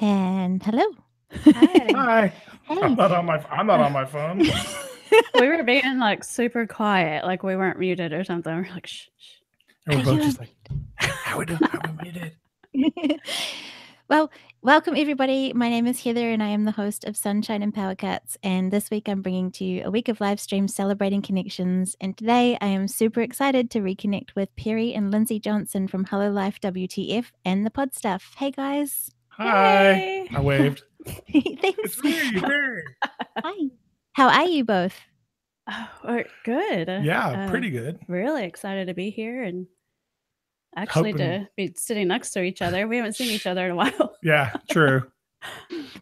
And hello. Hi. Hi. I'm Hey. not on my phone. We were being like super quiet, like we weren't muted or something. We're like, shh, shh. And we're Are both you just like, how we doing? How we muted? Well, welcome everybody. My name is Heather and I am the host of Sunshine and Power Cuts. And this week I'm bringing to you a week of live streams celebrating connections. And today I am super excited to reconnect with Perry and Lindsay Johnson from HelloLifeWTF and the PodStuff. Hey guys. Hi. Hey. I waved. Thanks. It's me, Perry. Hi. How are you both? Oh, we're good. Yeah, pretty good. Really excited to be here and actually Hoping. to be sitting next to each other. We haven't seen each other in a while. Yeah, true.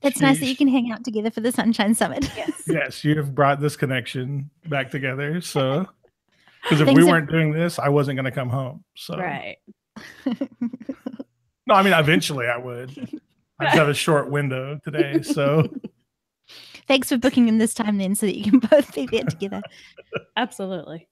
It's nice that you can hang out together for the Sunshine Summit. Yes. Yes, you have brought this connection back together. So, because if Things we have- weren't doing this, I wasn't going to come home. So, Right. no, I mean, eventually I would. I just have a short window today. So, Thanks for booking in this time then so that you can both be there together. Absolutely.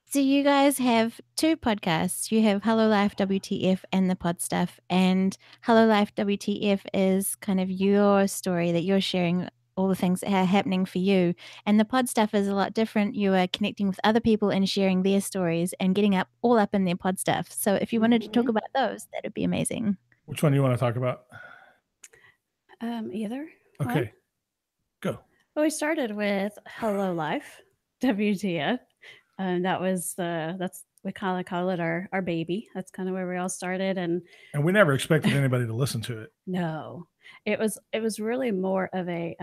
So you guys have two podcasts. You have Hello Life WTF and the PodStuff. And Hello Life WTF is kind of your story that you're sharing all the things that are happening for you. And the PodStuff is a lot different. You are connecting with other people and sharing their stories and getting all up in their pod stuff. So if you wanted to talk about those, that would be amazing. which one do you want to talk about? Either. Okay, one? go. Well, we started with Hello Life WTF. That was we kind of call it our baby. That's kind of where we all started, and we never expected anybody to listen to it. No, it was really more of a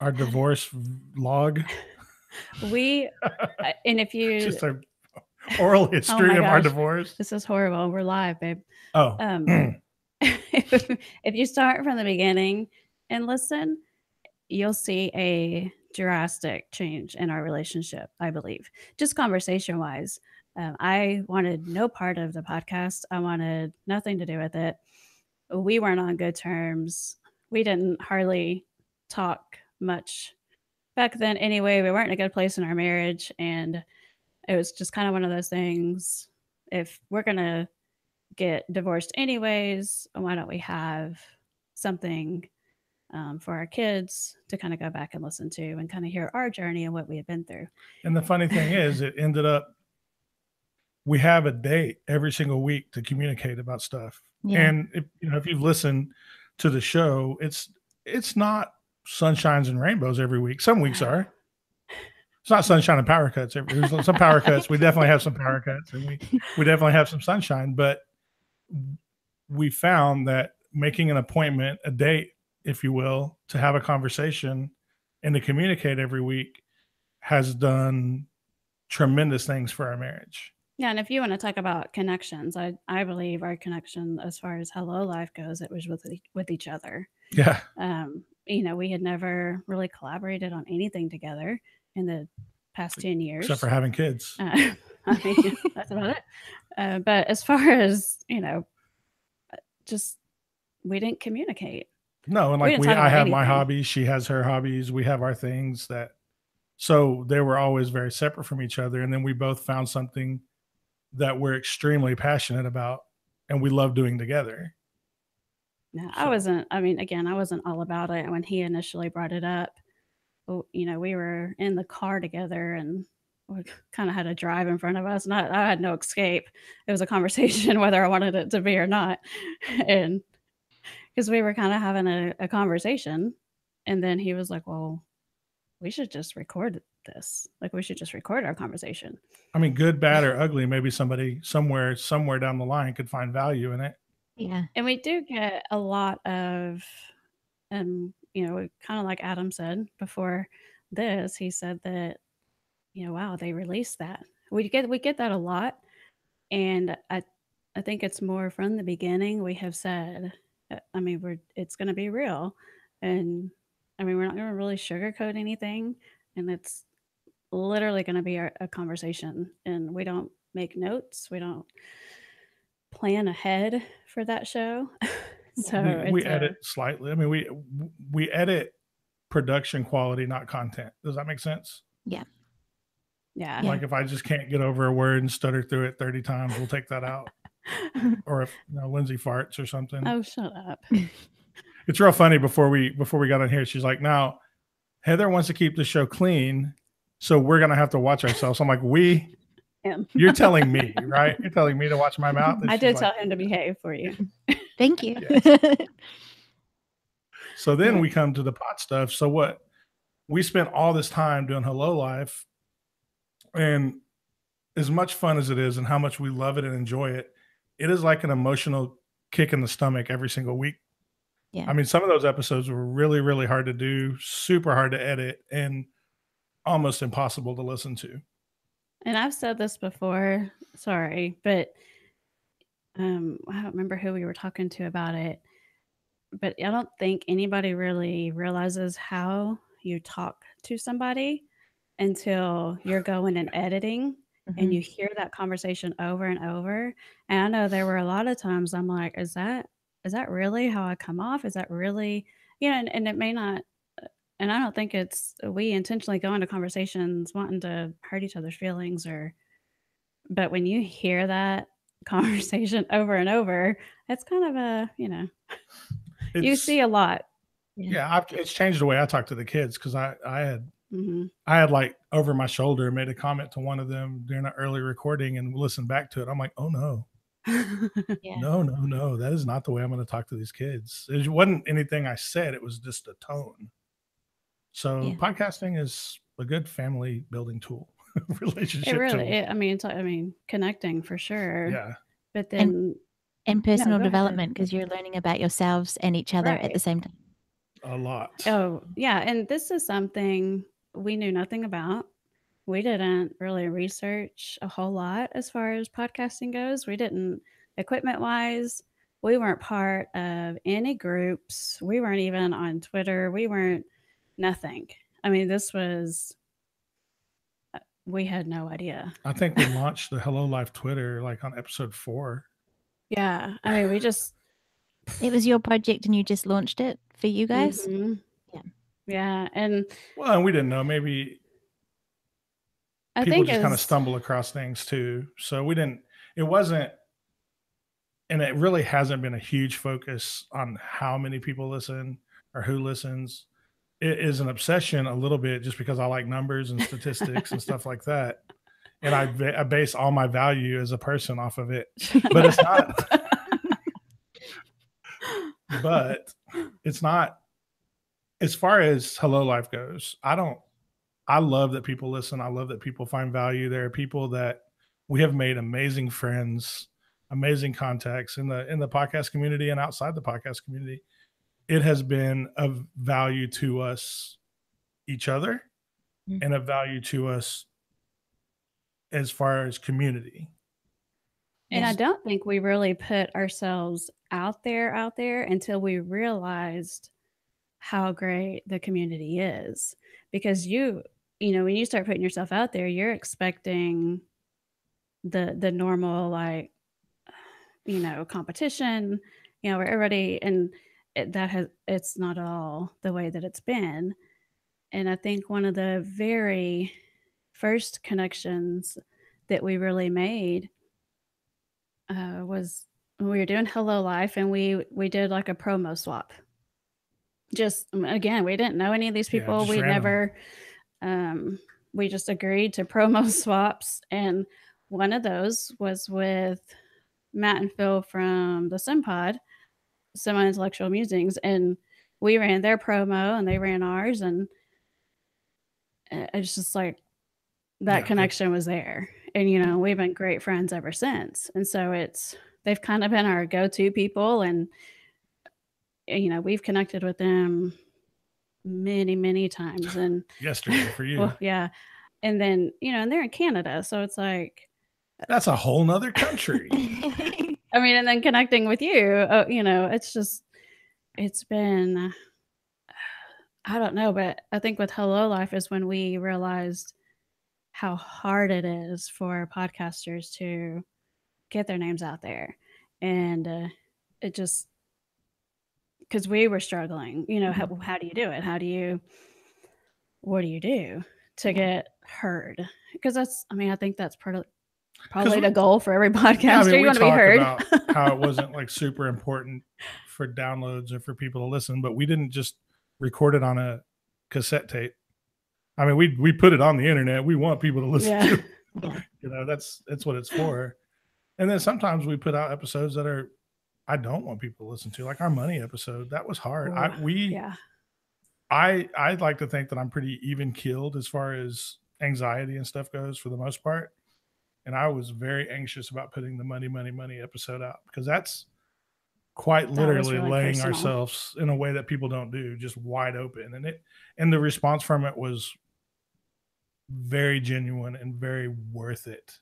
Our divorce log. we and if you Just an oral history of our divorce. This is horrible. We're live, babe. Oh, if you start from the beginning and listen, you'll see a drastic change in our relationship, I believe, just conversation wise. I wanted no part of the podcast. I wanted nothing to do with it. We weren't on good terms. We didn't hardly talk much back then anyway. We weren't in a good place in our marriage. And it was just kind of one of those things. If we're going to get divorced anyways, why don't we have something for our kids to kind of go back and listen to and kind of hear our journey and what we had been through. And the funny thing is, it ended up, we have a date every single week to communicate about stuff. Yeah. And if you've listened to the show, it's not sunshines and rainbows every week. Some weeks are. It's not sunshine and power cuts. There's some power cuts. We definitely have some power cuts, and we definitely have some sunshine. But we found that making an appointment, a date, if you will, to have a conversation and to communicate every week has done tremendous things for our marriage. Yeah, and if you want to talk about connections, I believe our connection as far as Hello Life goes, it was with each other. Yeah. We had never really collaborated on anything together in the past 10 years. Except for having kids. That's about it. But as far as, just we didn't communicate. No, and like I have my hobbies, she has her hobbies, we have our things so they were always very separate from each other. And then we both found something that we're extremely passionate about and we love doing together. No, so. I wasn't all about it. When he initially brought it up, we were in the car together and we kind of had a drive in front of us. And I had no escape. It was a conversation whether I wanted it to be or not. And because we were kind of having a conversation. And then he was like, well, we should just record this. Like, we should just record our conversation. I mean, good, bad, or ugly. Maybe somebody somewhere down the line could find value in it. Yeah. And we do get a lot of, kind of like Adam said before this, he said that, wow, they released that. We get that a lot. And I think it's more from the beginning we have said, it's going to be real. And we're not going to really sugarcoat anything. And it's literally going to be a conversation. And we don't make notes. We don't plan ahead for that show. So we edit slightly. I mean, we edit production quality, not content. Does that make sense? Yeah. Yeah. Like if I just can't get over a word and stutter through it 30 times, we'll take that out. or if Lindsay farts or something. Oh, shut up. It's real funny. Before we got on here, she's like, "Now Heather wants to keep the show clean, so we're gonna have to watch ourselves." I'm like, You're telling me, right? You're telling me to watch my mouth. I did tell him to behave for you. Thank you. So then we come to the pot stuff. So what? We spent all this time doing Hello Life, and as much fun as it is and how much we love it and enjoy it, it is like an emotional kick in the stomach every single week. Yeah. I mean, some of those episodes were really, really hard to do, super hard to edit, and almost impossible to listen to. And I've said this before, sorry, but I don't remember who we were talking to about it, but I don't think anybody really realizes how you talk to somebody until you're going and editing and you hear that conversation over and over. And I know there were a lot of times I'm like, is that really how I come off? Is that really, and it may not, and I don't think we intentionally go into conversations wanting to hurt each other's feelings but when you hear that conversation over and over, it's kind of a, you see a lot. Yeah, it's changed the way I talk to the kids, because I had like over my shoulder made a comment to one of them during an early recording and listened back to it. I'm like, oh no. No, that is not the way I'm going to talk to these kids. It wasn't anything I said, it was just a tone. So podcasting is a good family building tool. Relationship it really tool. I mean connecting for sure. Yeah. But then and personal development, because you're learning about yourselves and each other at the same time. A lot. Oh yeah, and this is something we knew nothing about. We didn't really research a whole lot as far as podcasting goes. We didn't, equipment wise, we weren't part of any groups. We weren't even on Twitter. We weren't nothing. I mean, this was, we had no idea. I think we launched the Hello Life Twitter like on episode 4. Yeah. I mean, we just, it was your project and you just launched it for you guys. Mm-hmm. Yeah. And we didn't know, maybe people just kind of stumble across things too. So it wasn't, and it really hasn't been a huge focus on how many people listen or who listens. It is an obsession a little bit, just because I like numbers and statistics and stuff like that. And I base all my value as a person off of it, but it's not, as far as Hello Life goes. I love that people listen. I love that people find value. There are people that we have made amazing friends, amazing contacts in the podcast community and outside the podcast community. It has been of value to us, each other, and of value to us as far as community. And I don't think we really put ourselves out there until we realized how great the community is. Because when you start putting yourself out there, you're expecting the normal, like, competition, where everybody, and it's not all the way that it's been. And I think one of the very first connections that we really made was when we were doing Hello Life, and we did like a promo swap. Just, again, we didn't know any of these people. We never, we just agreed to promo swaps. And one of those was with Matt and Phil from the SimPod, Semi-Intellectual Musings. And we ran their promo and they ran ours. And it's just like that connection was there. And, we've been great friends ever since. And so they've kind of been our go-to people. And, we've connected with them many, many times. And yesterday for you. Well, yeah. And then, and they're in Canada. So it's like, that's a whole nother country. I mean, and then connecting with you, it's been, I don't know, but I think with Hello Life is when we realized how hard it is for podcasters to get their names out there. And it just, because we were struggling, how do you do it? What do you do to get heard? Because I think that's part of Probably the goal for every podcaster. Yeah, I mean, you want to be heard. About how it wasn't like super important for downloads or for people to listen, but we didn't just record it on a cassette tape. I mean, we put it on the internet. We want people to listen to it. You know, that's what it's for. And then sometimes we put out episodes that I don't want people to listen to, like our money episode. That was hard. I'd like to think that I'm pretty even keeled as far as anxiety and stuff goes for the most part. And I was very anxious about putting the money episode out, because that's quite literally really laying personal. Ourselves in a way that people don't do, just wide open. And the response from it was very genuine and very worth it.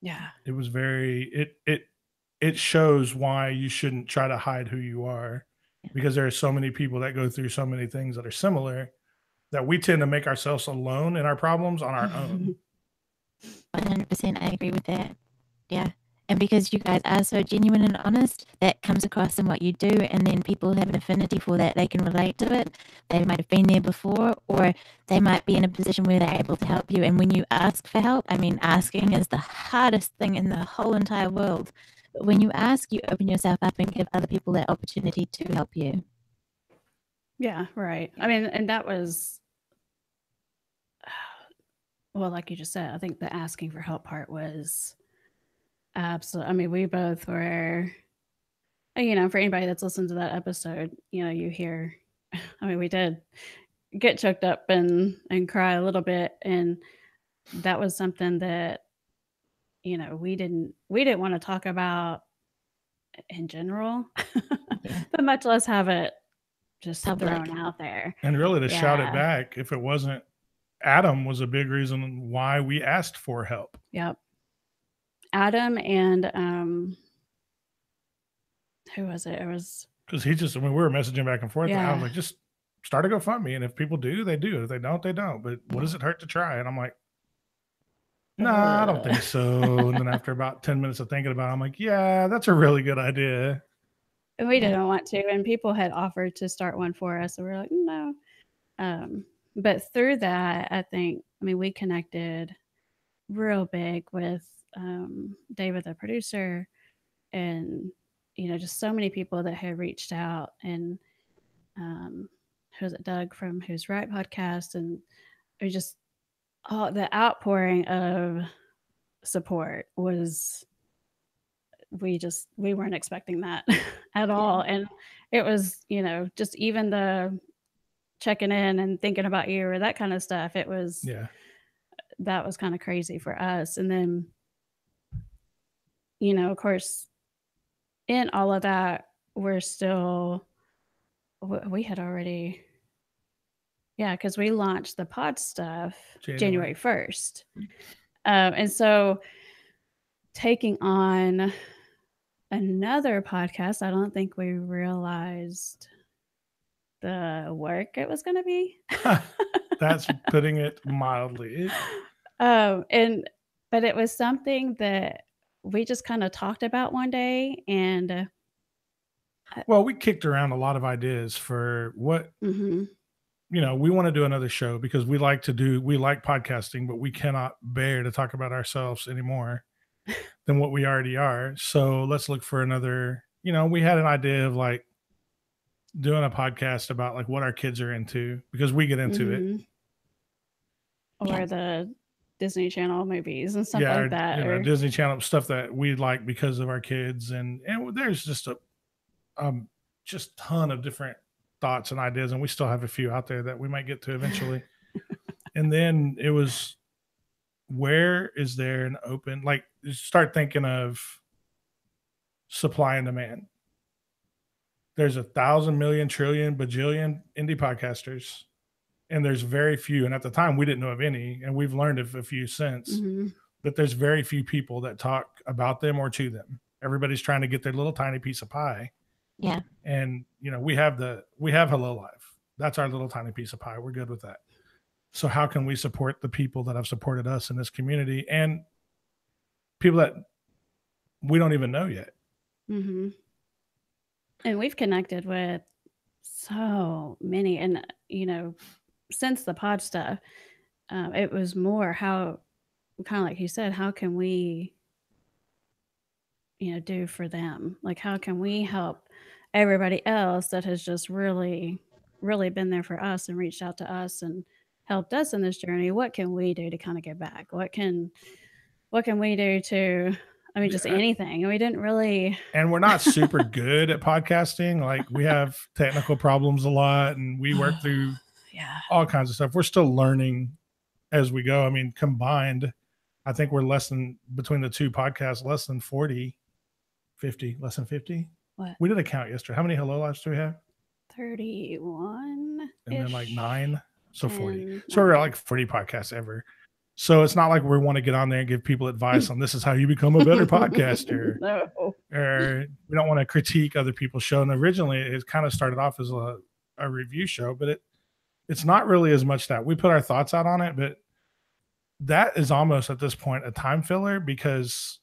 Yeah. It was it shows why you shouldn't try to hide who you are, because there are so many people that go through so many things that are similar, that we tend to make ourselves alone in our problems on our own. 100%, I agree with that. Yeah. And because you guys are so genuine and honest, that comes across in what you do, and then people have an affinity for that. They can relate to it. They might have been there before, or they might be in a position where they're able to help you. And when you ask for help, I mean, asking is the hardest thing in the whole entire world. But when you ask, you open yourself up and give other people that opportunity to help you. Yeah, right. I mean, and that was, well, like you just said, I think the asking for help part was absolutely. I mean, we both were, you know, for anybody that's listened to that episode, you know, you hear, I mean, we did get choked up and cry a little bit. And that was something that, you know, we didn't want to talk about in general, but much less have it just thrown out there. And really to shout it back, if it wasn't, Adam was a big reason why we asked for help. Yep. Adam and who was it? It was because we were messaging back and forth. Yeah. And I was like, just start a GoFundMe, and if people do, they do. If they don't, they don't. But what does it hurt to try? And I'm like, nah, I don't think so. And then after about 10 minutes of thinking about it, I'm like, yeah, that's a really good idea. And we didn't want to, and people had offered to start one for us, and we were like, no. But through that, I think, I mean, we connected real big with David, the producer, and, you know, just so many people that had reached out, and who was it, Doug from Who's Right podcast, and it was just the outpouring of support was, we weren't expecting that at all. And it was, you know, just even the checking in and thinking about you or that kind of stuff. It was, that was kind of crazy for us. And then, you know, of course, in all of that, we had already, because we launched the PodStuff January 1st. And so taking on another podcast, I don't think we realized the work it was going to be. That's putting it mildly. But it was something that we just kind of talked about one day, and well, we kicked around a lot of ideas for what, you know, we want to do another show because we like podcasting, but we cannot bear to talk about ourselves anymore than what we already are. So let's look for another, you know, we had an idea of like doing a podcast about like what our kids are into, because we get into it. Or the Disney Channel movies and stuff like that. You know, Disney Channel stuff that we like because of our kids. And there's just a ton of different thoughts and ideas. And we still have a few out there that we might get to eventually. And then it was, where is there an open, like, start thinking of supply and demand. There's 1,000 million trillion bajillion indie podcasters, and there's very few. And at the time, we didn't know of any, and we've learned of a few since. But there's very few people that talk about them or to them. Everybody's trying to get their little tiny piece of pie. Yeah. And you know, we have Hello Life. That's our little tiny piece of pie. We're good with that. So how can we support the people that have supported us in this community and people that we don't even know yet? And we've connected with so many, and, you know, since the PodStuff, it was more how kind of like you said, how can we, do for them? Like, how can we help everybody else that has just really, really been there for us and reached out to us and helped us in this journey? What can we do to kind of give back? What can we do to, just anything. We didn't really. And we're not super good at podcasting. Like, we have technical problems a lot, and we work through all kinds of stuff. We're still learning as we go. I mean, combined, I think we're between the two podcasts, less than 50, less than 50. What? We did a count yesterday. How many Hello Lives do we have? 31. And then like 9. So 40. So we're like 40 podcasts ever. So it's not like we want to get on there and give people advice on this is how you become a better podcaster. No. Or we don't want to critique other people's show. And originally it kind of started off as a review show, but it's not really as much that. We put our thoughts out on it, but that is almost at this point a time filler, because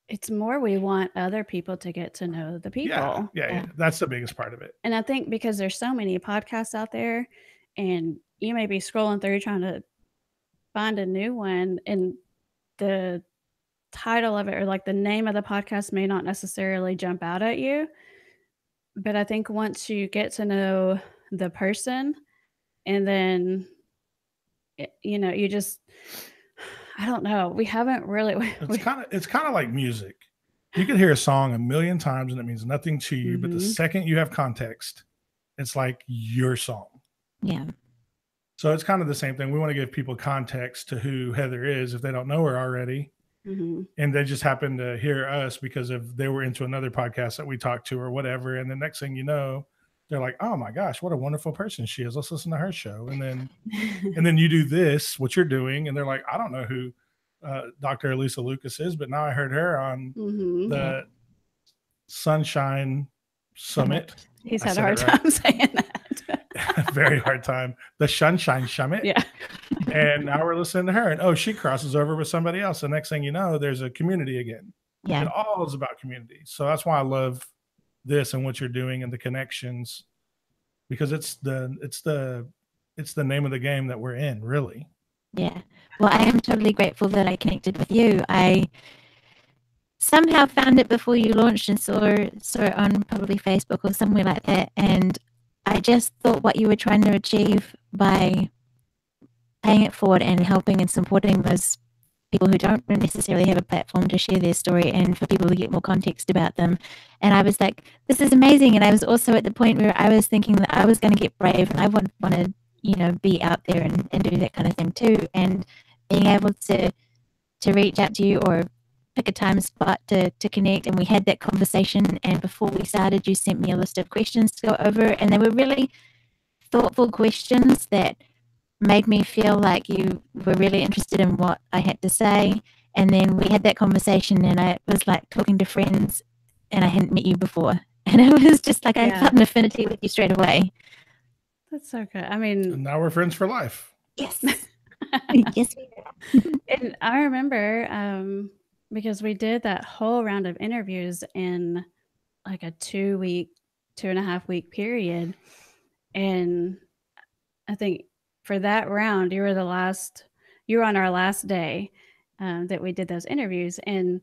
it's more we want other people to get to know the people. Yeah. That's the biggest part of it. And I think because there's so many podcasts out there, and you may be scrolling through trying to find a new one, and the title of it or like the name of the podcast may not necessarily jump out at you. But I think once you get to know the person, and then, you just, I don't know. We haven't really. It's kind of like music. You can hear a song a million times and it means nothing to you, but the second you have context, it's like your song. Yeah. So it's kind of the same thing. We want to give people context to who Heather is if they don't know her already. And they just happen to hear us because they were into another podcast that we talked to or whatever. And the next thing you know, they're like, oh my gosh, what a wonderful person she is. Let's listen to her show. And then you do this, what you're doing. And they're like, I don't know who Dr. Elisa Lucas is, but now I heard her on the Sunshine Summit. He's had a hard time saying that. Very hard time. The Sunshine Summit. Yeah. And now we're listening to her, and she crosses over with somebody else. The next thing you know, there's a community again. Yeah. It all is about community. So that's why I love this and what you're doing and the connections, because it's the name of the game that we're in, really. Yeah. Well, I am totally grateful that I connected with you. I somehow found it before you launched and saw it on probably Facebook or somewhere like that. And I just thought what you were trying to achieve by paying it forward and helping and supporting those people who don't necessarily have a platform to share their story, and for people to get more context about them. And I was like, this is amazing. And I was also at the point where I was thinking that I was going to get brave, and I want to, be out there and do that kind of thing too. And being able to reach out to you or pick a time spot to connect. And we had that conversation. And before we started, you sent me a list of questions to go over. And they were really thoughtful questions that made me feel like you were really interested in what I had to say. And then we had that conversation, and I was like talking to friends, and I hadn't met you before. And it was just like I felt an affinity with you straight away. That's so good. I mean, and now we're friends for life. Yes. Yes, we are. And I remember because we did that whole round of interviews in like a 2.5 week period. And I think for that round, you were on our last day that we did those interviews. And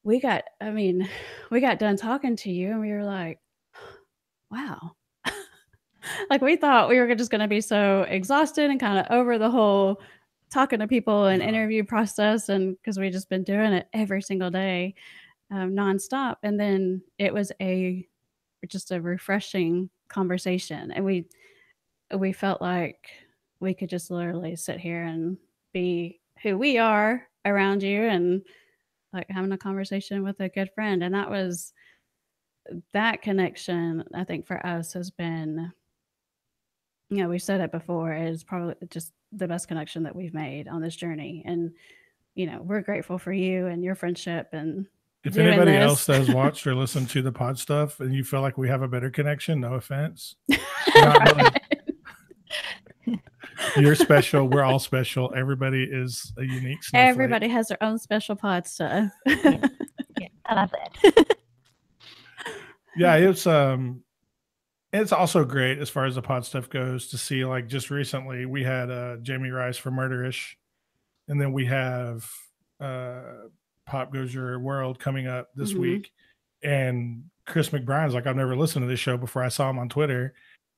we got done talking to you, and we were like, wow. Like, we thought we were just going to be so exhausted and kind of over the whole talking to people and interview process. And because we just been doing it every single day, nonstop. And then it was just a refreshing conversation. And we felt like we could just literally sit here and be who we are around you, and like having a conversation with a good friend. And that connection, I think, for us has been, we said it before, is probably just the best connection that we've made on this journey. And, we're grateful for you and your friendship. And if anybody else has watched or listened to the pod stuff and you feel like we have a better connection, no offense. You're special. We're all special. Everybody is a unique snowflake. Everybody has their own special pod stuff. Yeah, I love that. Yeah, it's It's also great as far as the pod stuff goes to see, like, just recently we had Jamie Rice for Murderish, and then we have Pop Goes Your World coming up this week. And Chris McBride's like, I've never listened to this show before. I saw him on Twitter.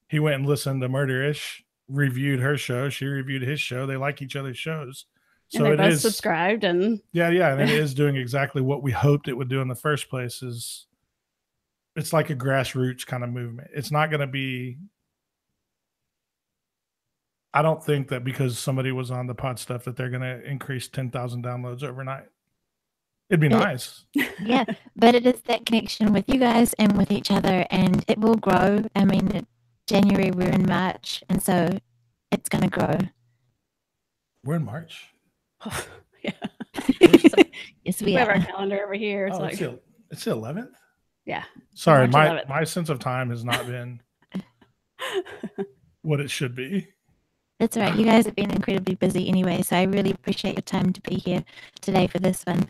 He went and listened to Murderish, reviewed her show. She reviewed his show. They like each other's shows. So and they both subscribed. And yeah. And it is doing exactly what we hoped it would do in the first place. It's like a grassroots kind of movement. It's not going to be, I don't think that because somebody was on the pod stuff that they're going to increase 10,000 downloads overnight. It'd be nice. Yeah, but it is that connection with you guys and with each other, and it will grow. I mean, January, we're in March, and so it's going to grow. We're in March? Oh, yeah. Yes, we have our calendar over here. It's it's the 11th? Yeah. Sorry, my sense of time has not been what it should be. That's right. You guys have been incredibly busy anyway, so I really appreciate your time to be here today for this one.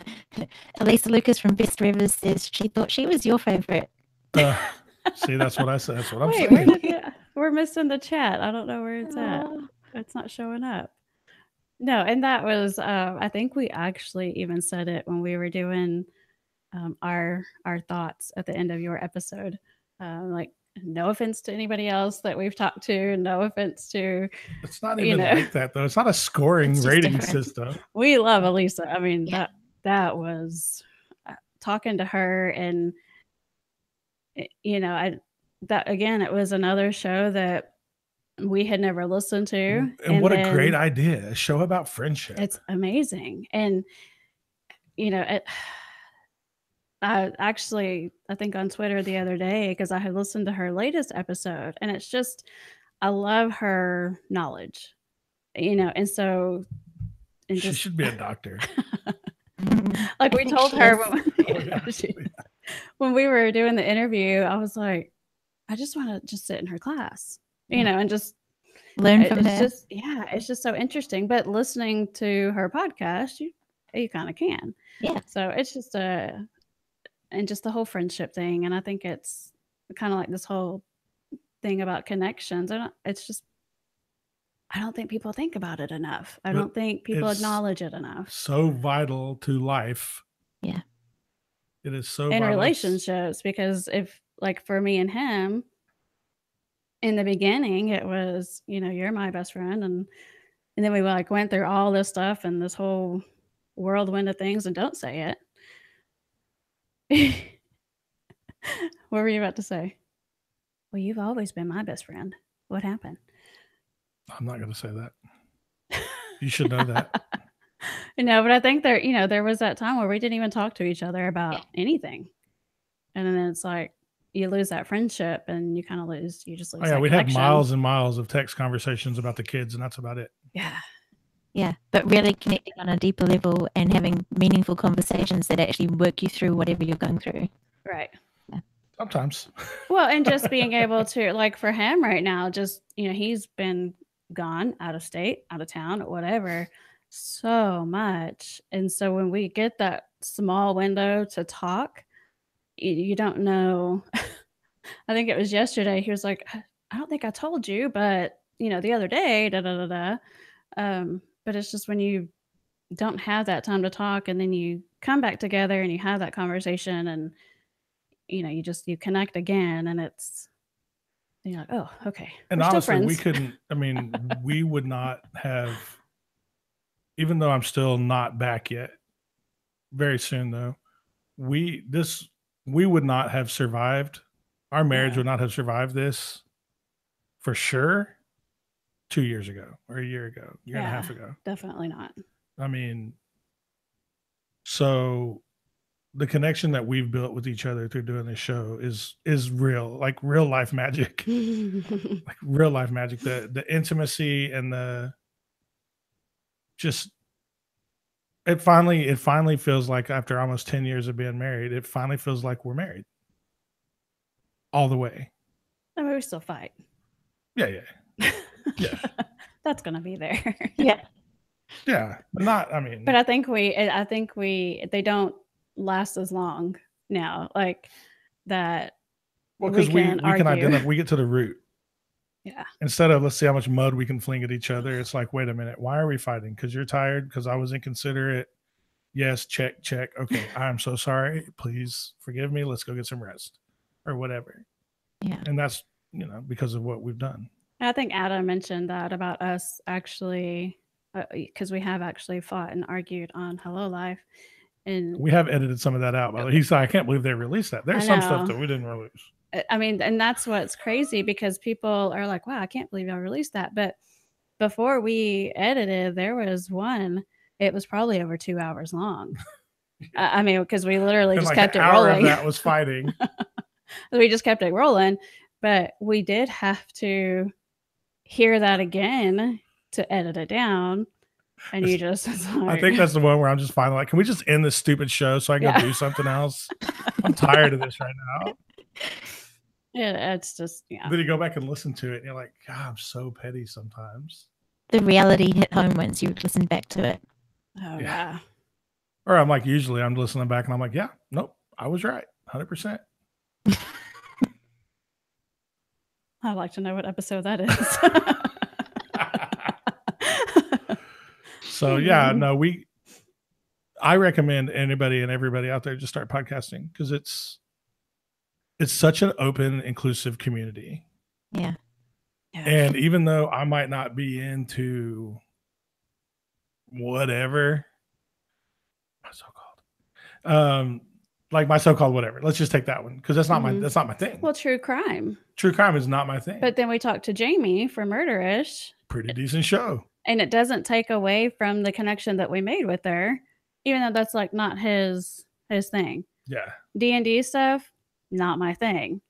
Elisa Lucas from Best Rivers says she thought she was your favorite. See, that's what I said. That's what I'm saying. We're missing the chat. I don't know where it's at. It's not showing up. No, and that was, I think we actually even said it when we were doing our thoughts at the end of your episode. Like, no offense to anybody else that we've talked to. No offense to. It's not even like that, though. It's not a scoring rating system. We love Elisa. I mean, that was talking to her, and that again, it was another show that we had never listened to. And what a great idea! A show about friendship. It's amazing, and I think on Twitter the other day, because I had listened to her latest episode, and it's just, I love her knowledge, and so. And she should be a doctor. Like we told her when we were doing the interview, I was like, I just want to just sit in her class, and just learn from her. It's just so interesting. But listening to her podcast, you kind of can. Yeah. So it's just and just the whole friendship thing. And I think it's kind of like this whole thing about connections. And it's just, I don't think people think about it enough. I don't think people acknowledge it enough. So vital to life. Yeah. It is so in vital. Relationships, because if, like, for me and him, in the beginning, it was, you're my best friend. And then we went through all this stuff and this whole whirlwind of things, and don't say it. What were you about to say? Well, you've always been my best friend. What happened? I'm not going to say that. You should know that. No, but I think there was that time where we didn't even talk to each other about anything. And then it's like, you lose that friendship, and you just lose that we'd have connection. miles and miles of text conversations about the kids, and that's about it. Yeah. Yeah, but really connecting on a deeper level and having meaningful conversations that actually work you through whatever you're going through. Right. Yeah. Sometimes. Well, and just being able to, like, for him right now, just, he's been gone, out of state, out of town, whatever, so much. And so when we get that small window to talk, you don't know. I think it was yesterday. He was like, I don't think I told you, but, the other day, but it's just when you don't have that time to talk, and then you come back together and you have that conversation, and, you connect again, and it's, like, oh, okay. And honestly, we couldn't, we would not have, even though I'm still not back yet, very soon though, we would not have survived. Our marriage would not have survived this for sure 2 years ago or a year ago, year and a half ago. Definitely not. So the connection that we've built with each other through doing this show is real, like real life magic. Like real life magic. The intimacy and the just, it finally feels like, after almost 10 years of being married, it finally feels like we're married all the way. I mean, we still fight. Yeah. That's gonna be there. Yeah. But I think they don't last as long now. Like that, Well, because we can identify, we get to the root. Yeah. Instead of let's see how much mud we can fling at each other, it's like, wait a minute, why are we fighting? Because you're tired? Because I was inconsiderate? Yes, check. Okay, I'm so sorry. Please forgive me. Let's go get some rest or whatever. Yeah. And that's, because of what we've done. I think Adam mentioned that about us actually, because we have actually fought and argued on Hello Life. And we have edited some of that out. By the way, he said, I can't believe they released that. There's some stuff that we didn't release. I mean, and that's what's crazy, because people are like, wow, I can't believe y'all released that. But before we edited, there was one, it was probably over 2 hours long. I mean, because we literally just kept it rolling. That was fighting. We just kept it rolling. But we did have to hear that again to edit it down. And you just, I think that's the one where I'm just finally like, can we just end this stupid show so I can go do something else? I'm tired of this right now. Yeah, it's just, yeah. Then you go back and listen to it and you're like, God, I'm so petty sometimes. The reality hit home once you listen back to it. Oh, yeah. Or I'm like, usually I'm listening back and I'm like, yeah, nope, I was right. 100%. I'd like to know what episode that is. So yeah, no, I recommend anybody and everybody out there just start podcasting, because it's such an open, inclusive community. Yeah. And even though I might not be into whatever my so-called whatever, let's just take that one, because that's not my thing. Well, true crime is not my thing. But then we talked to Jamie for Murderish. Pretty decent show. And it doesn't take away from the connection that we made with her, even though that's like not his thing. Yeah. D&D stuff, not my thing.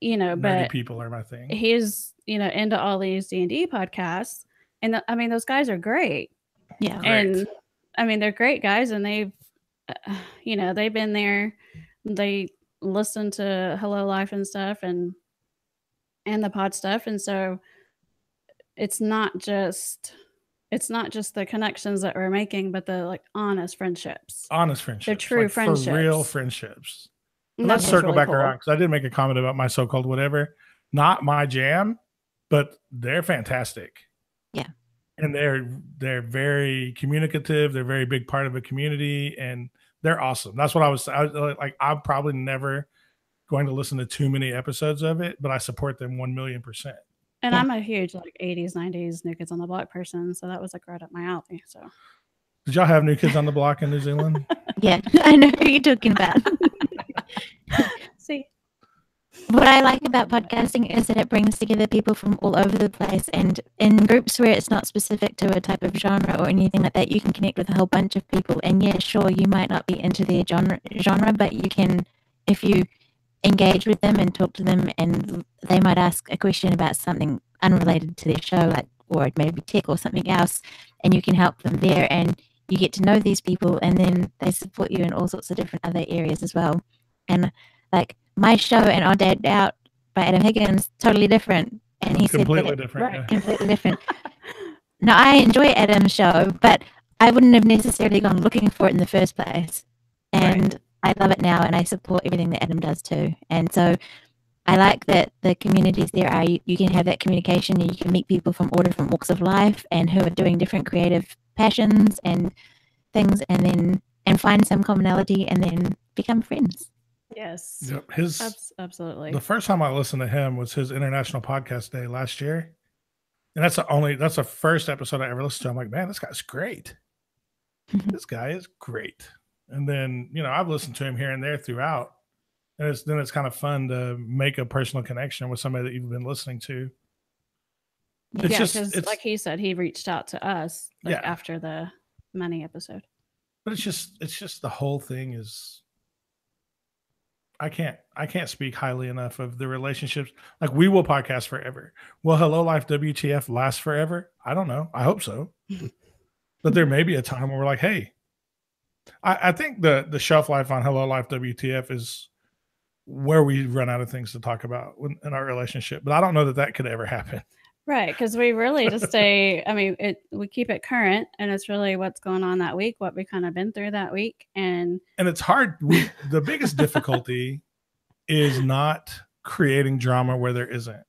Nerdy but people are my thing. He's, into all these D&D podcasts. And I mean, those guys are great. Yeah. Great. And I mean, they're great guys, and they've, they've been there. They listen to Hello Life and stuff and the pod stuff. And so it's not just the connections that we're making, but the honest friendships. They're true friendships. For real friendships. Let's circle back around, because I did make a comment about my so-called whatever. Not my jam, but they're fantastic. Yeah. And they're very communicative. They're a very big part of a community, and they're awesome. That's what I was like. I'm probably never going to listen to too many episodes of it, but I support them 1,000,000%. And I'm a huge 80s, 90s New Kids on the Block person, so that was right up my alley. So, did y'all have New Kids on the Block in New Zealand? Yeah, I know who you're talking about. See, what I like about podcasting is that it brings together people from all over the place, and in groups where it's not specific to a type of genre or anything like that, you can connect with a whole bunch of people. And yeah, sure, you might not be into their genre, but you can, if you engage with them and talk to them, and they might ask a question about something unrelated to their show, or it may be tech or something else, and you can help them there, and you get to know these people, and then they support you in all sorts of different other areas as well. And my show and Our Dad Out by Adam Higgins, totally different. And he completely said different. Right, yeah. Completely different. Now, I enjoy Adam's show, but I wouldn't have necessarily gone looking for it in the first place. And I love it now, and I support everything that Adam does too. And so I like that the communities there are, you can have that communication, and you can meet people from all different walks of life and who are doing different creative passions and things, and find some commonality and then become friends. Yes. Yep. Absolutely. The first time I listened to him was his International Podcast Day last year. And that's the first episode I ever listened to. I'm like, man, this guy's great. This guy is great. And then, I've listened to him here and there throughout. And it's kind of fun to make a personal connection with somebody that you've been listening to. Because like he said, he reached out to us after the money episode. But it's just the whole thing is, I can't speak highly enough of the relationships. We will podcast forever. Will Hello Life WTF last forever? I don't know. I hope so. But there may be a time where we're like, hey, I think the shelf life on Hello Life WTF is where we run out of things to talk about in our relationship. But I don't know that could ever happen. Right, because we really just stay. I mean, we keep it current, and it's really what's going on that week, what we kind of been through that week, and it's hard. The biggest difficulty is not creating drama where there isn't.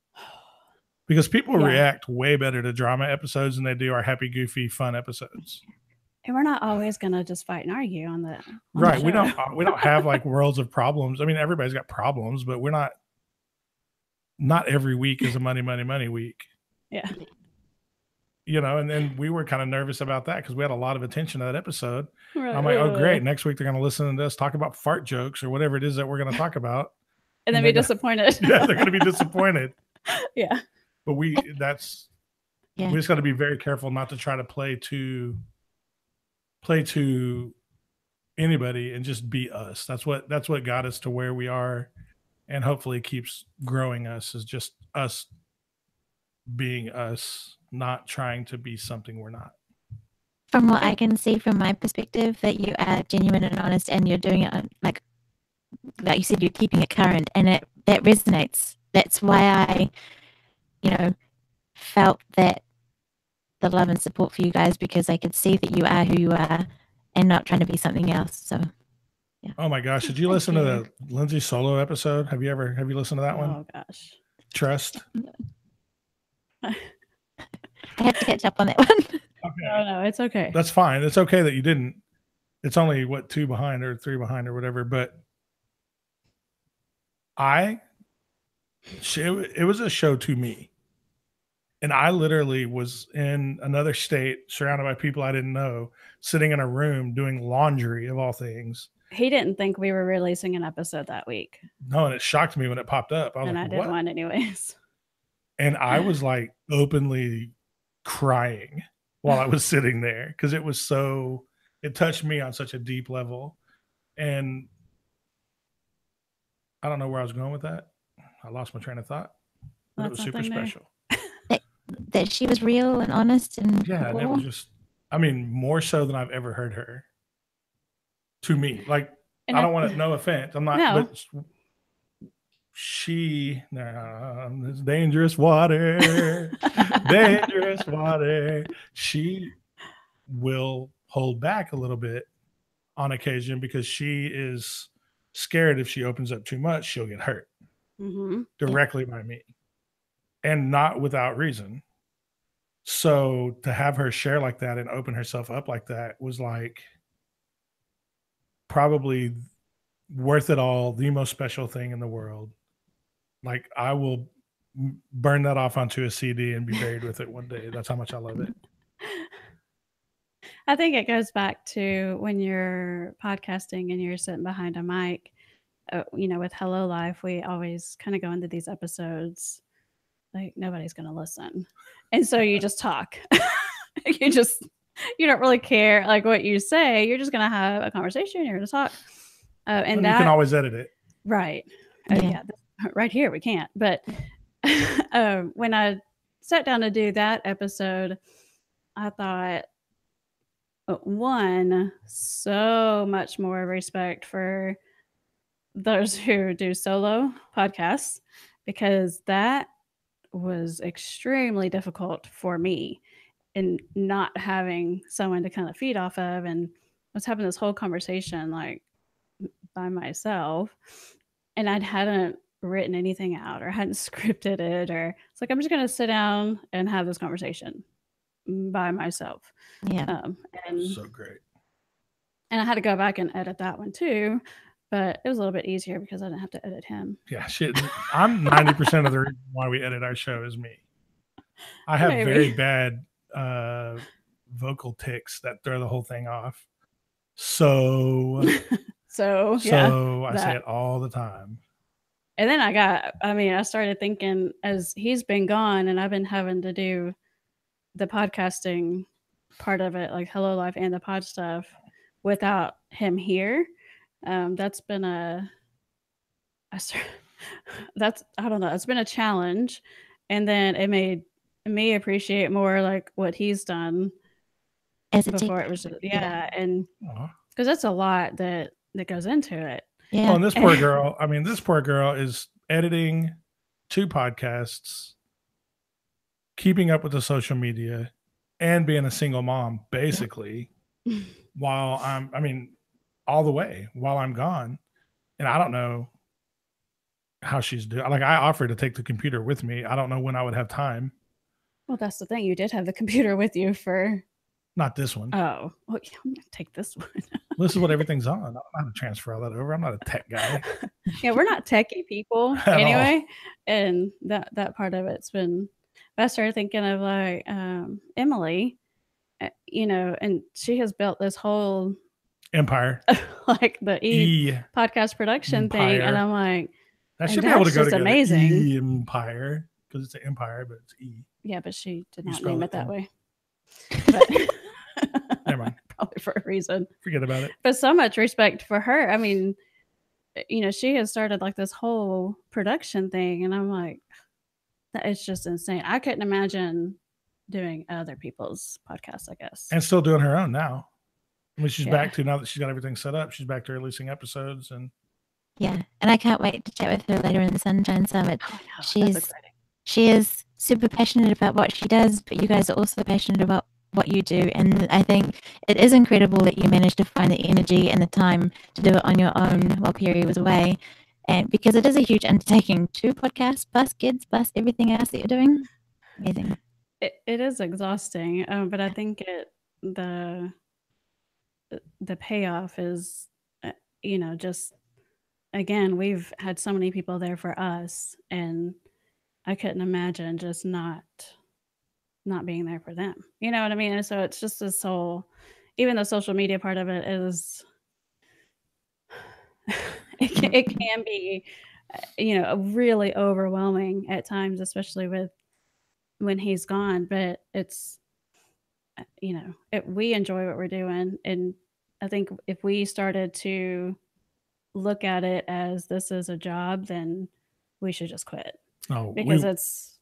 Because people react way better to drama episodes than they do our happy, goofy, fun episodes. And we're not always gonna just fight and argue on the right. We don't have like worlds of problems. I mean, everybody's got problems, but we're not every week is a money week. Yeah. You know, and then we were kind of nervous about that because we had a lot of attention to that episode. Right. I'm like, oh, great. Next week, they're going to listen to us talk about fart jokes or whatever it is that we're going to talk about. And then be disappointed. Yeah, they're going to be disappointed. Yeah. But we just got to be very careful not to try to play to anybody and just be us. That's what got us to where we are, and hopefully keeps growing us, is just us being us, not trying to be something we're not. From what I can see from my perspective, that you are genuine and honest, and you're doing it like you said, you're keeping it current, and that resonates. That's why I, felt that the love and support for you guys, because I could see that you are who you are and not trying to be something else. So yeah. Oh my gosh, did you listen to the Lindsay solo episode? Have you listened to that one? Oh gosh. Trust. I have to catch up on that one. Okay. No, it's okay. That's fine. It's okay that you didn't. It's only 2 behind or 3 behind or whatever, but it was a show to me. And I literally was in another state, surrounded by people I didn't know, sitting in a room doing laundry, of all things. He didn't think we were releasing an episode that week. No, and it shocked me when it popped up. I did one anyways. And I was like openly crying while I was sitting there, because it touched me on such a deep level. And I don't know where I was going with that. I lost my train of thought, but it was super special. That she was real and honest and yeah, cool. And it was just, more so than I've ever heard her. To me, like, and I don't want to. No offense, I'm not. No. But it's dangerous water, dangerous water. She will hold back a little bit on occasion because she is scared if she opens up too much, she'll get hurt directly by me, and not without reason. So to have her share like that and open herself up like that was like probably worth it all, the most special thing in the world. Like, I will burn that off onto a CD and be buried with it one day. That's how much I love it. I think it goes back to when you're podcasting and you're sitting behind a mic, with Hello Life, we always kind of go into these episodes like nobody's going to listen. And so you just talk. You don't really care like what you say. You're just going to have a conversation. You're going to talk. And you can always edit it. Right. Yeah. Right here we can't. But when I sat down to do that episode, I thought, one, so much more respect for those who do solo podcasts, because that was extremely difficult for me, and not having someone to kind of feed off of, and I was having this whole conversation like by myself, and I hadn't written anything out or hadn't scripted it, or it's like, I'm just going to sit down and have this conversation by myself. Yeah. And so great. And I had to go back and edit that one too, but it was a little bit easier because I didn't have to edit him. Yeah, shit. I'm 90% of the reason why we edit our show is me. I have very bad vocal tics that throw the whole thing off. So I say it all the time. And then I started thinking, as he's been gone and I've been having to do the podcasting part of it, like Hello Life and the PodStuff, without him here. That's been it's been a challenge. And then it made me appreciate more like what he's done before it was just, and because that's a lot that goes into it. Yeah. Well, and this poor girl is editing 2 podcasts, keeping up with the social media, and being a single mom, basically, while all the way while I'm gone. And I don't know how she's doing. Like, I offered to take the computer with me. I don't know when I would have time. Well, that's the thing. You did have the computer with you for. Not this one. Oh, well, yeah, I'm gonna take this one. This is what everything's on. I don't know how to transfer all that over. I'm not a tech guy. Yeah, we're not techie people anyway, and that part of it's been. But I started thinking of like Emily, and she has built this whole empire, like the podcast production empire thing, and I'm like, that should be able to go together. Amazing empire, because it's an empire, but it's E. Yeah, but she did not name it that way. But never mind. Probably for a reason. Forget about it. But so much respect for her. I mean, she has started like this whole production thing, and I'm like, it's just insane. I couldn't imagine doing other people's podcasts, I guess. And still doing her own now. I mean, she's back to, now that she's got everything set up, she's back to releasing episodes. And yeah, and I can't wait to chat with her later in the Sunshine Summit. She is super passionate about what she does, but you guys are also passionate about what you do. And I think it is incredible that you managed to find the energy and the time to do it on your own while Perry was away. And because it is a huge undertaking, 2 podcasts plus kids plus everything else that you're doing. Amazing. It is exhausting, but I think the payoff is, just, again, we've had so many people there for us, and I couldn't imagine just not being there for them. You know what I mean? And so it's just this whole, even the social media part of it is, it can be, really overwhelming at times, especially when he's gone. But it's, we enjoy what we're doing. And I think if we started to look at it as this is a job, then we should just quit. Oh, because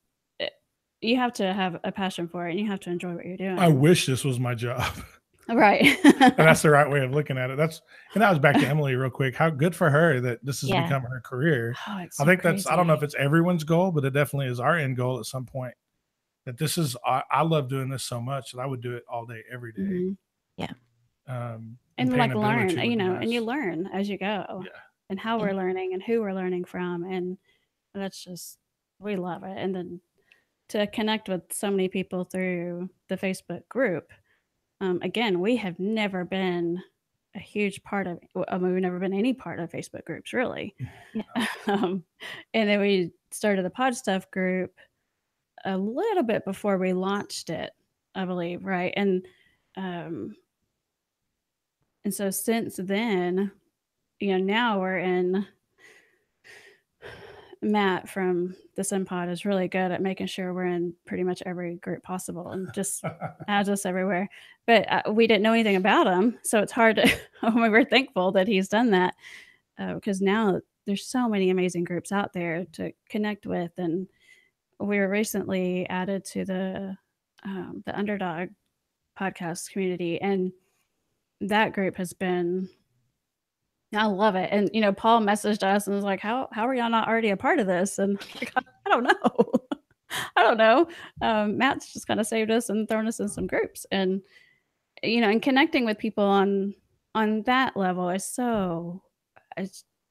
you have to have a passion for it, and you have to enjoy what you're doing. I wish this was my job. Right. And that's the right way of looking at it. And that was back to Emily real quick. How good for her that this has become her career. Oh, I think crazy. I don't know if it's everyone's goal, but it definitely is our end goal at some point. That this is, I love doing this so much that I would do it all day, every day. Mm-hmm. Yeah. And like learn, and you learn as you go. Yeah. And how we're learning and who we're learning from. And that's just, we love it. And then to connect with so many people through the Facebook group. Again, we have never been a huge part of, we've never been any part of Facebook groups, really. Yeah. And then we started the PodStuff group a little bit before we launched it, I believe, right? And so since then, now we're in, Matt from the SimPod is really good at making sure we're in pretty much every group possible and just adds us everywhere. But we didn't know anything about him, so it's hard to. We're thankful that he's done that because now there's so many amazing groups out there to connect with, and we were recently added to the Underdog podcast community, and that group has been. I love it. And, Paul messaged us and was like, how are y'all not already a part of this? And like, I don't know. I don't know. Matt's just kind of saved us and thrown us in some groups. And, and connecting with people on that level is so.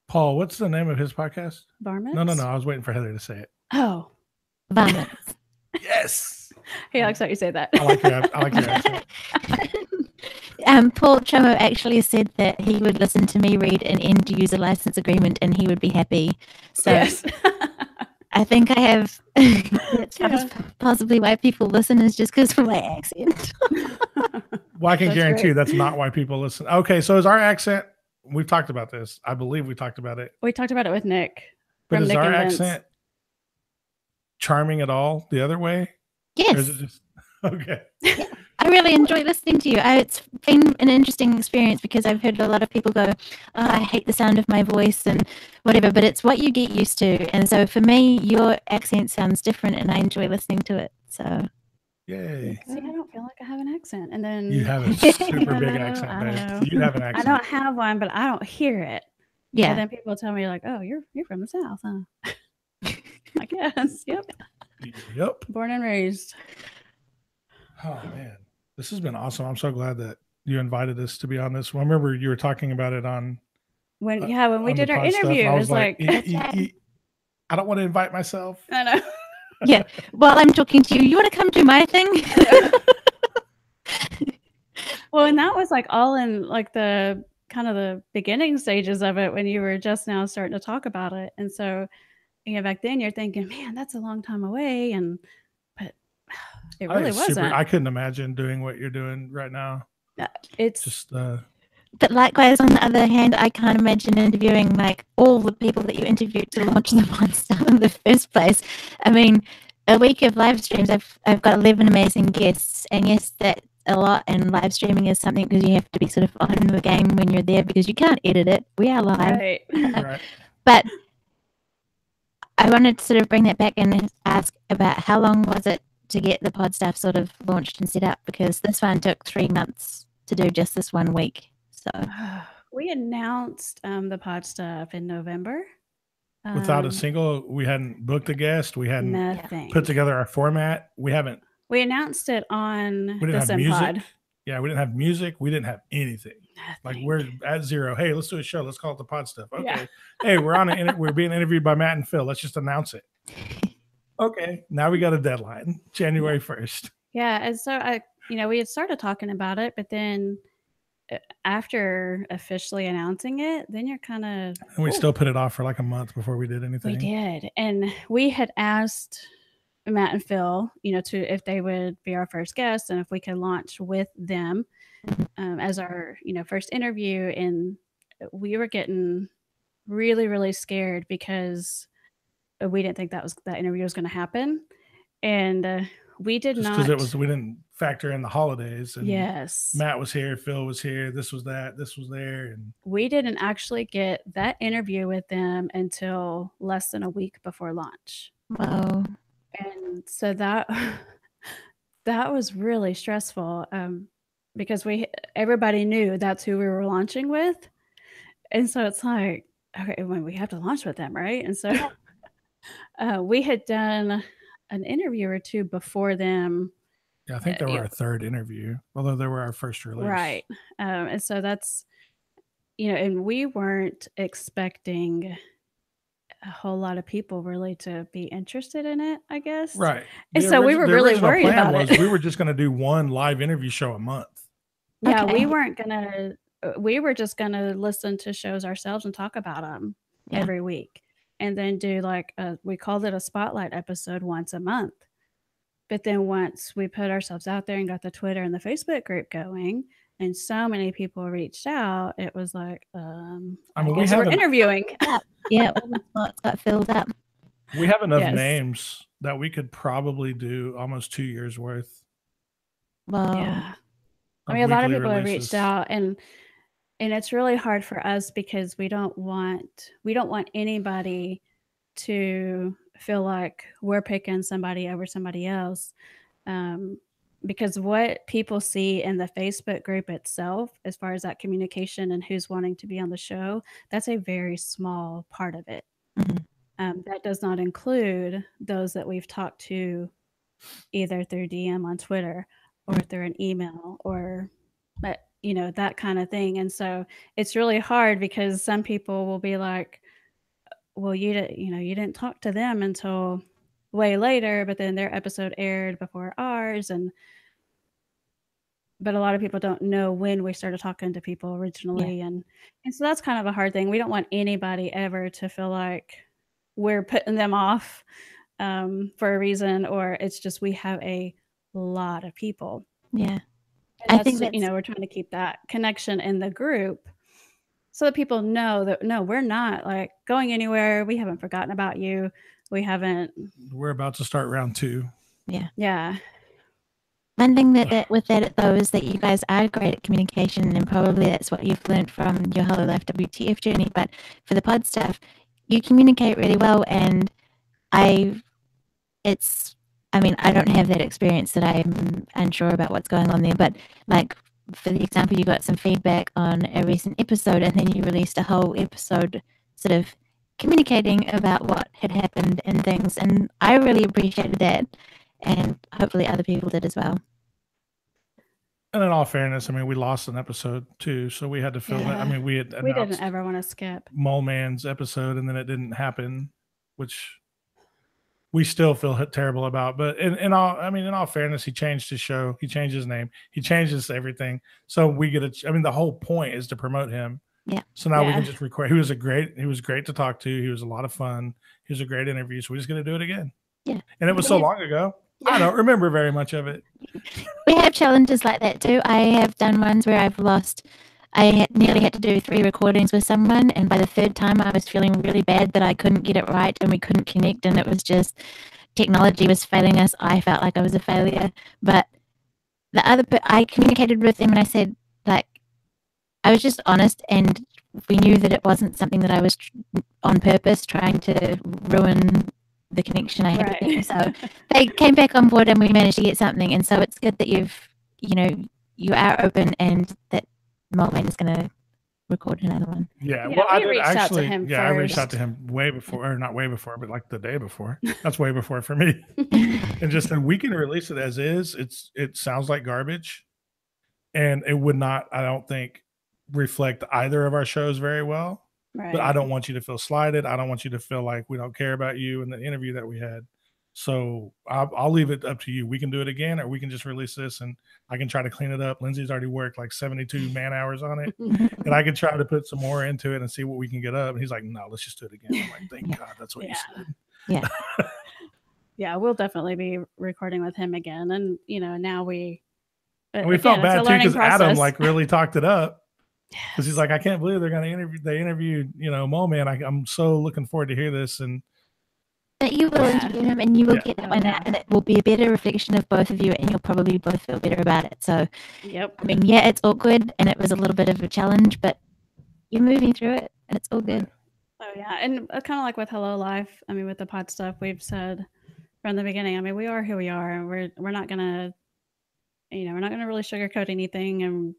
Paul, what's the name of his podcast? Barmits? No. I was waiting for Heather to say it. Oh. Barmits. Yes. He likes how you say that. I like your accent. Paul Chomo actually said that he would listen to me read an end user license agreement and he would be happy. So yes. I think I have that's possibly why people listen is just because of my accent. Well, I can guarantee you that's not why people listen. Okay, so is our accent, we've talked about this. I believe we talked about it. We talked about it with Nick. But is our accent charming at all the other way? Yes. Or is it just, okay. Yeah, I really enjoy listening to you. It's been an interesting experience because I've heard a lot of people go, I hate the sound of my voice and whatever, but it's what you get used to. And so for me, your accent sounds different and I enjoy listening to it. So yay. See, I don't feel like I have an accent. And then you have a super big accent, babe. You have an accent. I don't have one, but I don't hear it. Yeah. And then people tell me like, oh, you're from the South, huh? I guess. Yep. Yep. Born and raised. Oh man, this has been awesome. I'm so glad that you invited us to be on this. Well, I remember you were talking about it on when we did our interview. I was like I don't want to invite myself. I know. Yeah. While I'm talking to you, you want to come do my thing? Well, and that was like all in like the kind of the beginning stages of it when you were just now starting to talk about it. And so, back then you're thinking, man, that's a long time away. But it really wasn't. I couldn't imagine doing what you're doing right now. It's just, But likewise, on the other hand, I can't imagine interviewing like all the people that you interviewed to launch the PodStuff in the first place. I mean, a week of live streams, I've got 11 amazing guests, and yes, that's a lot. And live streaming is something because you have to be sort of on the game when you're there because you can't edit it. We are live, right. right. But I wanted to sort of bring that back and ask about how long was it to get the PodStuff sort of launched and set up, because this one took 3 months to do just this 1 week. So we announced the PodStuff in November. Without a single, we hadn't booked a guest. We hadn't nothing. Put together our format. We announced it on we didn't the have music. Pod. Yeah, we didn't have music. We didn't have anything. Nothing. Like, we're at zero. Hey, let's do a show. Let's call it the PodStuff. Okay. Yeah. Hey, we're being interviewed by Matt and Phil. Let's just announce it. Okay. Now we got a deadline, January 1st. Yeah. And so we had started talking about it, but then after officially announcing it, then you're kind of... And we still put it off for like a month before we did anything. We did. And we had asked Matt and Phil, if they would be our first guests and if we could launch with them as our, first interview. And we were getting really, really scared because we didn't think that interview was going to happen. And we did not, because we didn't factor in the holidays. And yes, Matt was here, Phil was here, this was there, and we didn't actually get that interview with them until less than a week before launch. Wow. And so that was really stressful because everybody knew that's who we were launching with, and so it's like, okay, when we have to launch with them, right? And so we had done an interview or two before them. Yeah, I think they were our third interview, although they were our first release. Right. And so that's, and we weren't expecting a whole lot of people really to be interested in it, I guess. Right. And so we were really worried about it. We were just going to do one live interview show a month. Yeah, we weren't going to, we were just going to listen to shows ourselves and talk about them every week. And then do we called it a spotlight episode once a month. But then once we put ourselves out there and got the Twitter and the Facebook group going, and so many people reached out, it was like, I guess we're interviewing. Yeah, all the spots got filled up. We have enough names that we could probably do almost 2 years worth. Wow. Yeah. I mean, a lot of people have reached out, and it's really hard for us because we don't want anybody to feel like we're picking somebody over somebody else. Because what people see in the Facebook group itself, as far as that communication and who's wanting to be on the show, that's a very small part of it. Mm-hmm. That does not include those that we've talked to either through DM on Twitter or through an email or, that kind of thing. And so it's really hard because some people will be like, well, you didn't talk to them until way later, but then their episode aired before ours. But a lot of people don't know when we started talking to people originally. Yeah. And so that's kind of a hard thing. We don't want anybody ever to feel like we're putting them off for a reason, or it's just, we have a lot of people. Yeah. I think that, we're trying to keep that connection in the group so that people know that, no, we're not like going anywhere. We haven't forgotten about you. We're about to start round 2. Yeah. Yeah. One thing that with that though is that you guys are great at communication, and probably that's what you've learned from your HelloLifeWTF journey. But for the PodStuff, you communicate really well, and I don't have that experience that I'm unsure about what's going on there. But like, for the example, you got some feedback on a recent episode, and then you released a whole episode sort of communicating about what had happened and things. And I really appreciated that. And hopefully other people did as well. And in all fairness, I mean, we lost an episode too, so we had to fill that. I mean, we didn't ever want to skip Mole Man's episode, and then it didn't happen. which we still feel terrible about. But in all fairness, he changed his show. He changed his name. He changes everything. So we get the whole point is to promote him. Yeah. So now we can just record. He was great to talk to. He was a lot of fun. He was a great interview. So we're just going to do it again. Yeah. And it was so long ago. I don't remember very much of it. We have challenges like that too. I have done ones where I nearly had to do 3 recordings with someone, and by the 3rd time I was feeling really bad that I couldn't get it right and we couldn't connect, and it was just technology was failing us. I felt like I was a failure, but I communicated with them and I said, like, I was just honest, and we knew that it wasn't something that I was on purpose trying to ruin the connection I had with them. So they came back on board and we managed to get something. And so it's good that you are open and that Mulman is going to record another one. Yeah, well, I reached out to him way before, or not way before, but like the day before. That's way before for me. And just said, we can release it as is. It sounds like garbage. And it would not, I don't think, reflect either of our shows very well. Right. But I don't want you to feel slighted. I don't want you to feel like we don't care about you in the interview that we had. So I'll leave it up to you. We can do it again, or we can just release this and I can try to clean it up. Lindsay's already worked like 72 man hours on it. And I can try to put some more into it and see what we can get up. And he's like, no, let's just do it again. I'm like, thank God that's what you said. Yeah. Yeah, we'll definitely be recording with him again. And, now we felt bad too because Adam really talked it up. Because he's like, I can't believe they interviewed, Mole Man. I'm so looking forward to hear this. And you will interview him and you will get that one out, and it will be a better reflection of both of you, and you'll probably both feel better about it. So, it's all good, and it was a little bit of a challenge, but you're moving through it, and it's all good. Oh yeah, and kind of like with Hello Life, with the pod stuff, we've said from the beginning. We are who we are, and we're not gonna, we're not gonna really sugarcoat anything, and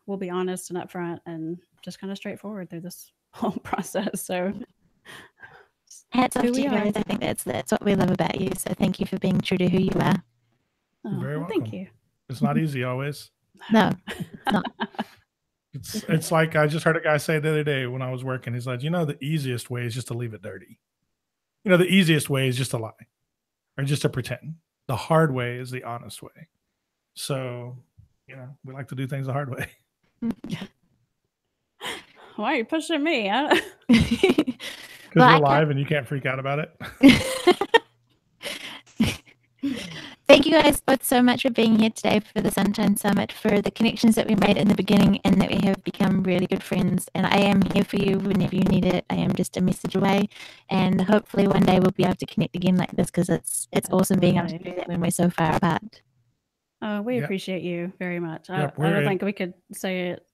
we'll be honest and upfront and just kind of straightforward through this whole process. So hats off to you guys. I think that's what we love about you. So thank you for being true to who you are. You're very welcome. Thank you. It's not easy always. No, it's not. It's like I just heard a guy say the other day when I was working. He's like, the easiest way is just to leave it dirty. The easiest way is just to lie or just to pretend. The hard way is the honest way. So we like to do things the hard way. Why are you pushing me? Because we're live and you can't freak out about it. Thank you guys both so much for being here today, for the Sunshine Summit, for the connections that we made in the beginning, and that we have become really good friends. And I am here for you whenever you need it. I am just a message away, and hopefully one day we'll be able to connect again like this, because it's awesome being able to do that when we're so far apart. Oh, we appreciate you very much. I don't think we could say it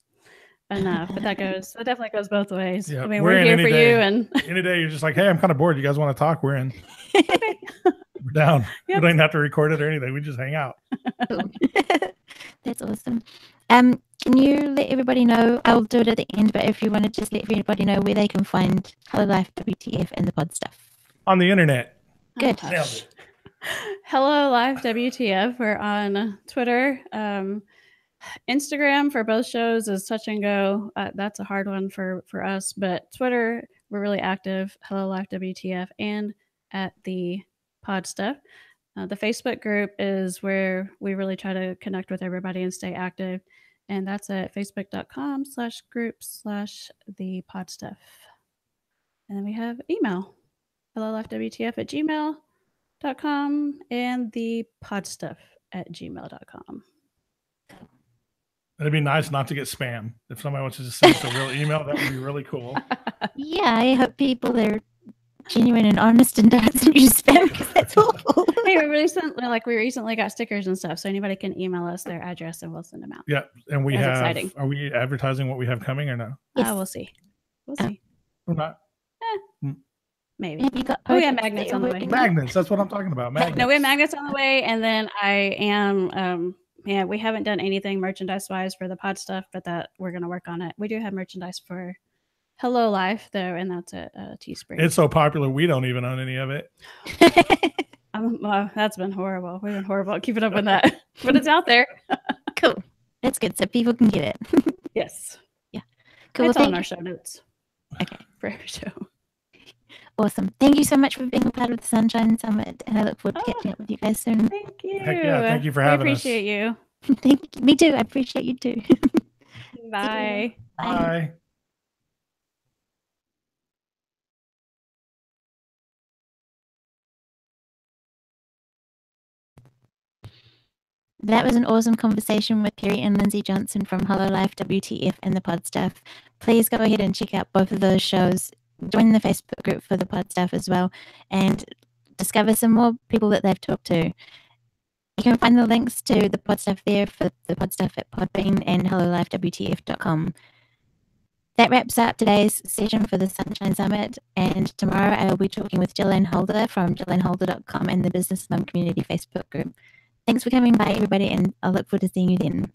enough, but that definitely goes both ways. Yep. We're here for you, and any day you're just like, hey, I'm kind of bored. You guys want to talk? We're in. We're down. Yep. We don't have to record it or anything. We just hang out. That's awesome. Can you let everybody know? I'll do it at the end, but if you want to just let everybody know where they can find Hello Life WTF and the pod stuff on the internet. Good. Hello Life WTF. We're on Twitter. Instagram for both shows is touch and go. That's a hard one for us, but Twitter, we're really active. Hello Life WTF and at the pod stuff. The Facebook group is where we really try to connect with everybody and stay active. And that's at facebook.com/group/the pod stuff. And then we have email, HelloLifeWTF@gmail.com and the podstuff@gmail.com. It'd be nice not to get spam. If somebody wants to just send us a real email, that would be really cool. Yeah, I hope people are genuine and honest and don't send you spam, because that's awful. Hey, we recently got stickers and stuff, so anybody can email us their address and we'll send them out. Yeah, and we That's have. Exciting. Are we advertising what we have coming or no? Yes. We'll see. We'll see. We're not. Maybe. Have you got we have magnets on the way. Magnets. That's what I'm talking about. Magnets. No, we have magnets on the way, and then I am. We haven't done anything merchandise-wise for the pod stuff, but that we're going to work on it. We do have merchandise for Hello Life, though, and that's at Teespring. It's so popular, we don't even own any of it. That's been horrible. We've been horrible at keeping up with that, but it's out there. Cool. That's good, so people can get it. Yes. Yeah. Cool. It's on our show notes. Okay. For every show. Awesome. Thank you so much for being a part of the Sunshine Summit, and I look forward to catching up with you guys soon. Thank you. Heck yeah, thank you for having us. I appreciate you. Thank you. Me too. I appreciate you too. Bye. Bye. That was an awesome conversation with Perry and Lindsay Johnson from HelloLifeWTF and the PodStuff. Please go ahead and check out both of those shows. Join the Facebook group for the PodStuff as well, and discover some more people that they've talked to. You can find the links to the PodStuff there for the PodStuff at Podbean and HelloLifeWTF.com. That wraps up today's session for the Sunshine Summit, and tomorrow I will be talking with Jillian Holder from JillianHolder.com and the Business Mum Community Facebook group. Thanks for coming by, everybody, and I look forward to seeing you then.